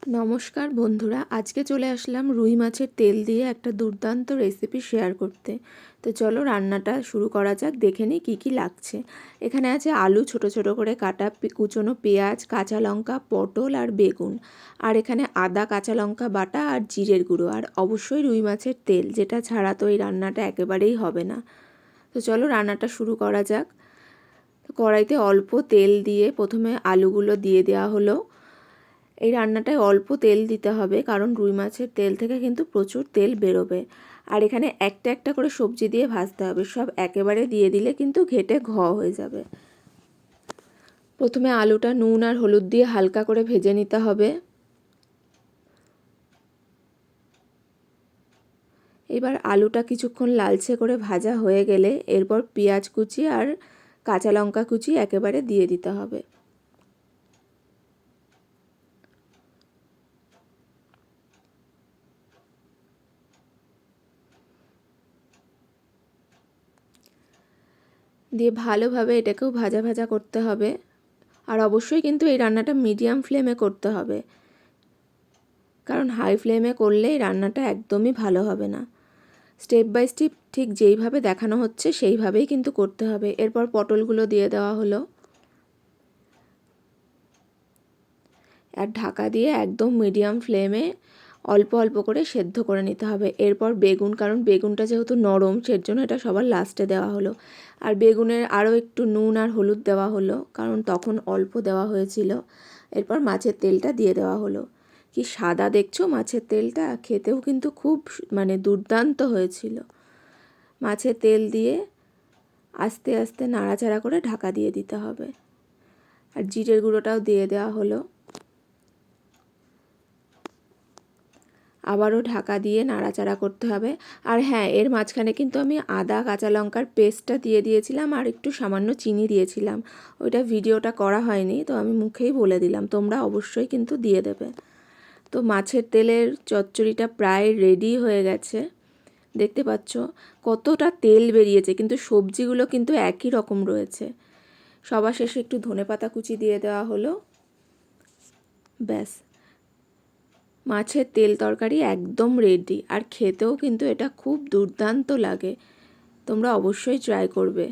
নমস্কার বন্ধুরা, আজকে চলে আসলাম রুই মাছের তেল দিয়ে একটা দুর্দান্ত রেসিপি শেয়ার করতে। তো চলো রান্নাটা শুরু করা যাক। দেখে নিই কী কী লাগছে। এখানে আছে আলু ছোট ছোট করে কাটা, কুচনো পেঁয়াজ, কাঁচা লঙ্কা, পটল আর বেগুন, আর এখানে আদা, কাঁচা লঙ্কা বাটা আর জিরের গুঁড়ো, আর অবশ্যই রুই মাছের তেল, যেটা ছাড়া তো এই রান্নাটা একেবারেই হবে না। তো চলো রান্নাটা শুরু করা যাক। কড়াইতে অল্প তেল দিয়ে প্রথমে আলুগুলো দিয়ে দেওয়া হলো। এই রান্নাটায় অল্প তেল দিতে হবে, কারণ রুই মাছের তেল থেকে কিন্তু প্রচুর তেল বেরোবে। আর এখানে একটা একটা করে সবজি দিয়ে ভাজতে হবে, সব একেবারে দিয়ে দিলে কিন্তু ঘেটে হয়ে যাবে। প্রথমে আলুটা নুন আর হলুদ দিয়ে হালকা করে ভেজে নিতে হবে। এবার আলুটা কিছুক্ষণ লালচে করে ভাজা হয়ে গেলে এরপর পেঁয়াজ কুচি আর কাঁচা লঙ্কা কুচি একেবারে দিয়ে দিতে হবে। দিয়ে ভালোভাবে এটাকেও ভাজা ভাজা করতে হবে। আর অবশ্যই কিন্তু এই রান্নাটা মিডিয়াম ফ্লেমে করতে হবে, কারণ হাই ফ্লেমে করলে এই রান্নাটা একদমই ভালো হবে না। স্টেপ বাই স্টেপ ঠিক যেইভাবে দেখানো হচ্ছে সেইভাবেই কিন্তু করতে হবে। এরপর পটলগুলো দিয়ে দেওয়া হলো, আর ঢাকা দিয়ে একদম মিডিয়াম ফ্লেমে অল্প অল্প করে সেদ্ধ করে নিতে হবে। এরপর বেগুন, কারণ বেগুনটা যেহেতু নরম সের জন্য এটা সবার লাস্টে দেওয়া হলো। আর বেগুনের আরও একটু নুন আর হলুদ দেওয়া হলো, কারণ তখন অল্প দেওয়া হয়েছিল। এরপর মাছের তেলটা দিয়ে দেওয়া হলো। কি সাদা দেখছো মাছের তেলটা, খেতেও কিন্তু খুব দুর্দান্ত হয়েছিল। মাছের তেল দিয়ে আস্তে আস্তে নাড়াচাড়া করে ঢাকা দিয়ে দিতে হবে। আর জিরের গুঁড়োটাও দিয়ে দেওয়া হলো। আবারও ঢাকা দিয়ে নাড়াচাড়া করতে হবে। আর হ্যাঁ, এর মাঝখানে কিন্তু আমি আদা কাঁচা লঙ্কার পেস্টটা দিয়ে দিয়েছিলাম, আর একটু সামান্য চিনি দিয়েছিলাম। ওইটা ভিডিওটা করা হয়নি, তো আমি মুখেই বলে দিলাম, তোমরা অবশ্যই কিন্তু দিয়ে দেবে। তো মাছের তেলের চচ্চড়িটা প্রায় রেডি হয়ে গেছে। দেখতে পাচ্ছ কতটা তেল বেরিয়েছে, কিন্তু সবজিগুলো কিন্তু একই রকম রয়েছে। সবার শেষে একটু ধনেপাতা কুচি দিয়ে দেওয়া হলো। ব্যাস, মাছের তেল তরকারি একদম রেডি। আর খেতেও কিন্তু এটা খুব দুর্দান্ত লাগে। তোমরা অবশ্যই ট্রাই করবে।